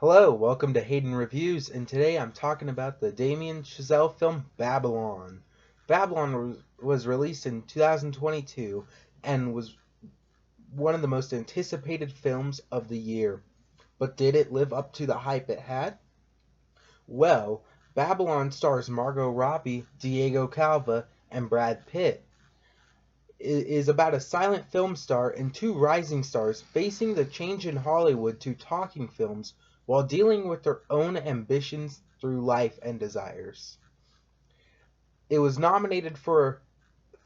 Hello, welcome to Hayden Reviews, and today I'm talking about the Damien Chazelle film Babylon. Babylon was released in 2022 and was one of the most anticipated films of the year. But did it live up to the hype it had? Well, Babylon stars Margot Robbie, Diego Calva, and Brad Pitt. It is about a silent film star and two rising stars facing the change in Hollywood to talking films while dealing with their own ambitions through life and desires. It was nominated for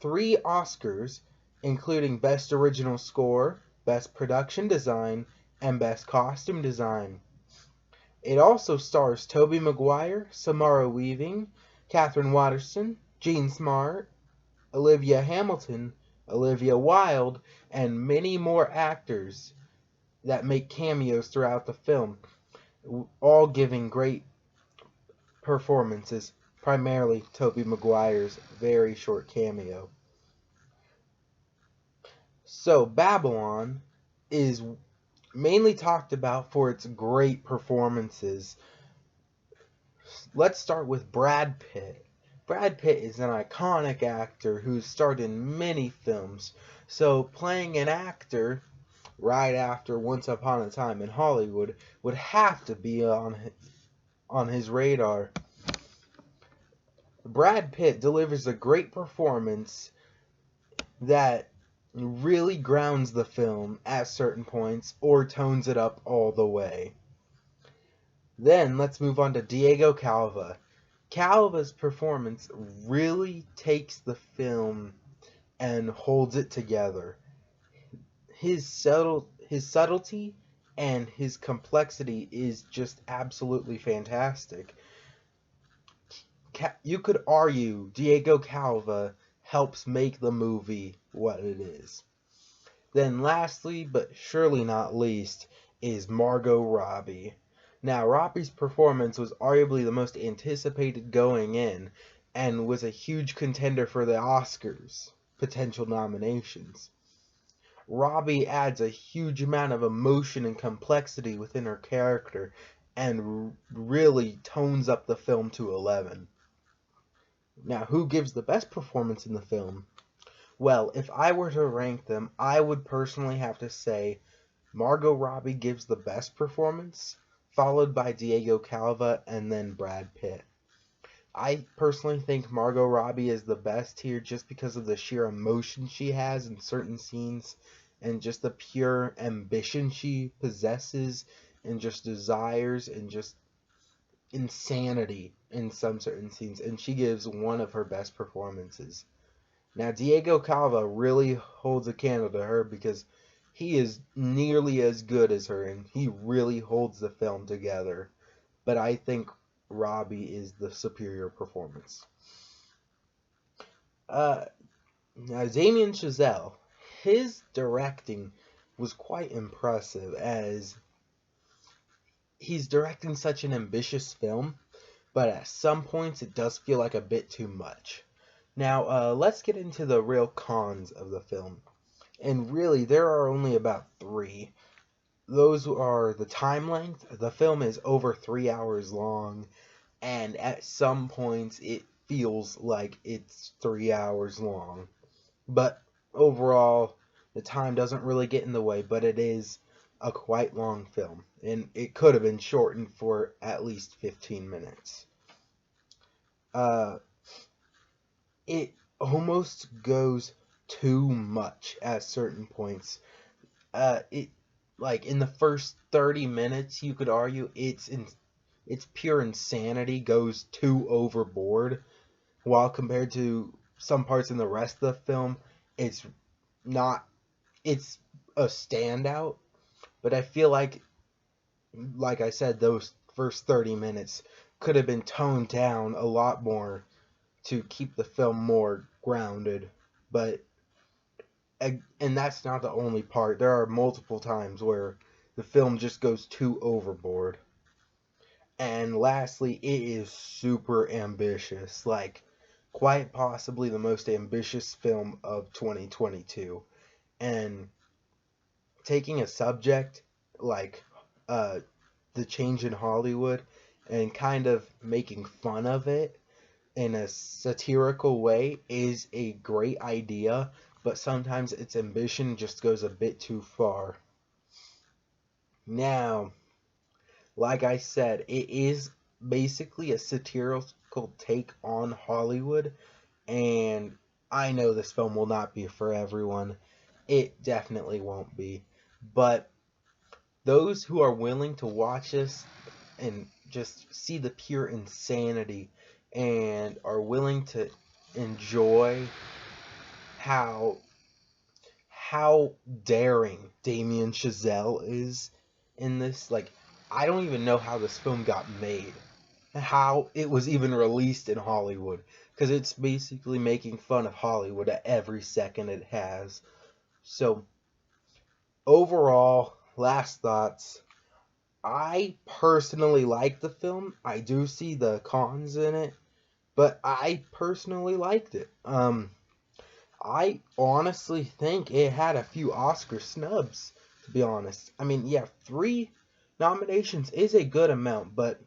3 Oscars, including Best Original Score, Best Production Design, and Best Costume Design. It also stars Tobey Maguire, Samara Weaving, Catherine Waterston, Jean Smart, Olivia Hamilton, Olivia Wilde, and many more actors that make cameos throughout the film, all giving great performances, primarily Tobey Maguire's very short cameo. So, Babylon is mainly talked about for its great performances. Let's start with Brad Pitt. Brad Pitt is an iconic actor who's starred in many films, so playing an actor right after Once Upon a Time in Hollywood would have to be on his radar. Brad Pitt delivers a great performance that really grounds the film at certain points or tones it up all the way. Then let's move on to Diego Calva. Calva's performance really takes the film and holds it together. His subtlety and his complexity is just absolutely fantastic. You could argue Diego Calva helps make the movie what it is. Then lastly, but surely not least, is Margot Robbie. Now, Robbie's performance was arguably the most anticipated going in and was a huge contender for the Oscars potential nominations. Robbie adds a huge amount of emotion and complexity within her character and really tones up the film to 11. Now, who gives the best performance in the film? Well, if I were to rank them, I would personally have to say Margot Robbie gives the best performance, followed by Diego Calva, and then Brad Pitt. I personally think Margot Robbie is the best here just because of the sheer emotion she has in certain scenes and just the pure ambition she possesses and just desires and just insanity in some certain scenes, and she gives one of her best performances. Now, Diego Calva really holds a candle to her because he is nearly as good as her, and he really holds the film together. But I think Robbie is the superior performance. Now, Damien Chazelle, his directing was quite impressive as he's directing such an ambitious film, but at some points it does feel like a bit too much. Now, let's get into the real cons of the film. And really, there are only about 3. Those are the time length. The film is over 3 hours long, and at some points it feels like it's 3 hours long. But overall, the time doesn't really get in the way, but it is a quite long film, and it could have been shortened for at least 15 minutes. It almost goes too much at certain points. It like in the first 30 minutes, you could argue it's pure insanity, goes too overboard, while compared to some parts in the rest of the film, it's not. It's a standout. But I feel like I said, those first 30 minutes could have been toned down a lot more to keep the film more grounded. But, and that's not the only part. There are multiple times where the film just goes too overboard. And lastly, it is super ambitious. Like, quite possibly the most ambitious film of 2022. And taking a subject like the the change in Hollywood and kind of making fun of it in a satirical way is a great idea, but sometimes its ambition just goes a bit too far. Now, like I said, it is basically a satirical take on Hollywood, and I know this film will not be for everyone. It definitely won't be. But those who are willing to watch this and just see the pure insanity and are willing to enjoy how daring Damien Chazelle is in this. Like, I don't even know how this film got made, how it was even released in Hollywood, because it's basically making fun of Hollywood at every second it has. So, overall, last thoughts. I personally like the film. I do see the cons in it, but I personally liked it. I honestly think it had a few Oscar snubs, to be honest. I mean, yeah, 3 nominations is a good amount, but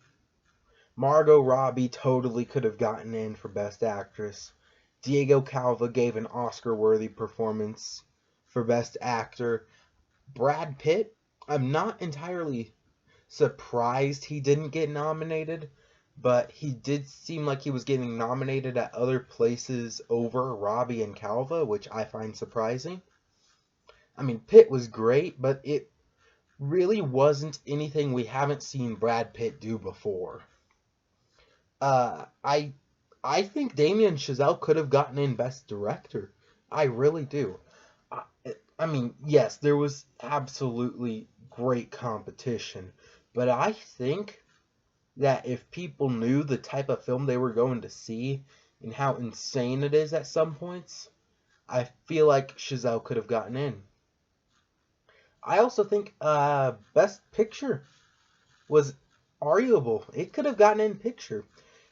Margot Robbie totally could have gotten in for Best Actress. Diego Calva gave an Oscar-worthy performance for Best Actor. Brad Pitt, I'm not entirely surprised he didn't get nominated, but he did seem like he was getting nominated at other places over Robbie and Calva, which I find surprising. I mean, Pitt was great, but it really wasn't anything we haven't seen Brad Pitt do before. I think Damien Chazelle could have gotten in Best Director. I really do. I mean, yes, there was absolutely great competition, but I think that if people knew the type of film they were going to see and how insane it is at some points, I feel like Chazelle could have gotten in. I also think Best Picture was arguable. It could have gotten in Picture.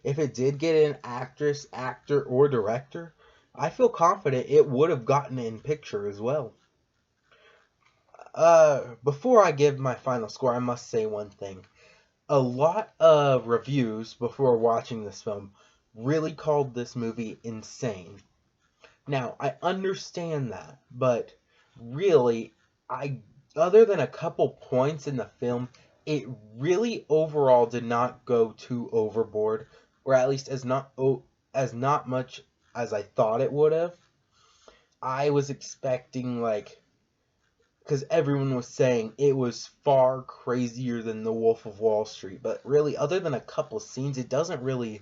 If it did get in Actress, Actor, or Director, I feel confident it would have gotten in Picture as well. Before I give my final score, I must say one thing. A lot of reviews before watching this film really called this movie insane. Now, I understand that, but really, other than a couple points in the film, it really overall did not go too overboard, or at least as not much as I thought it would have. I was expecting, like, because everyone was saying it was far crazier than The Wolf of Wall Street, but really, other than a couple scenes, it doesn't really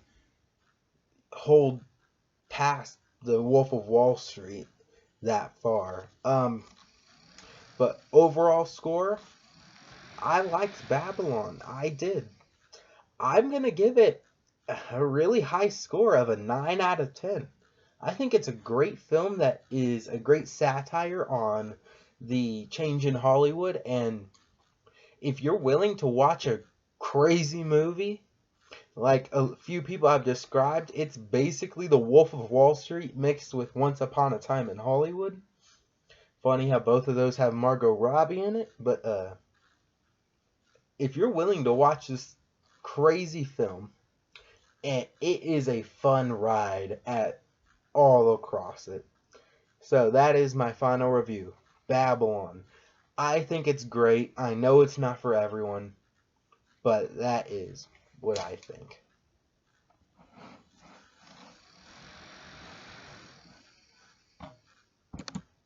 hold past The Wolf of Wall Street that far. But overall score, I liked Babylon. I did. I'm gonna give it a really high score of a 9 out of 10. I think it's a great film that is a great satire on the change in Hollywood, and if you're willing to watch a crazy movie like a few people have described, it's basically The Wolf of Wall Street mixed with Once Upon a Time in Hollywood. Funny how both of those have Margot Robbie in it, but if you're willing to watch this crazy film, and it is a fun ride at all across it. So that is my final review. Babylon. I think it's great. I know it's not for everyone, but that is what I think.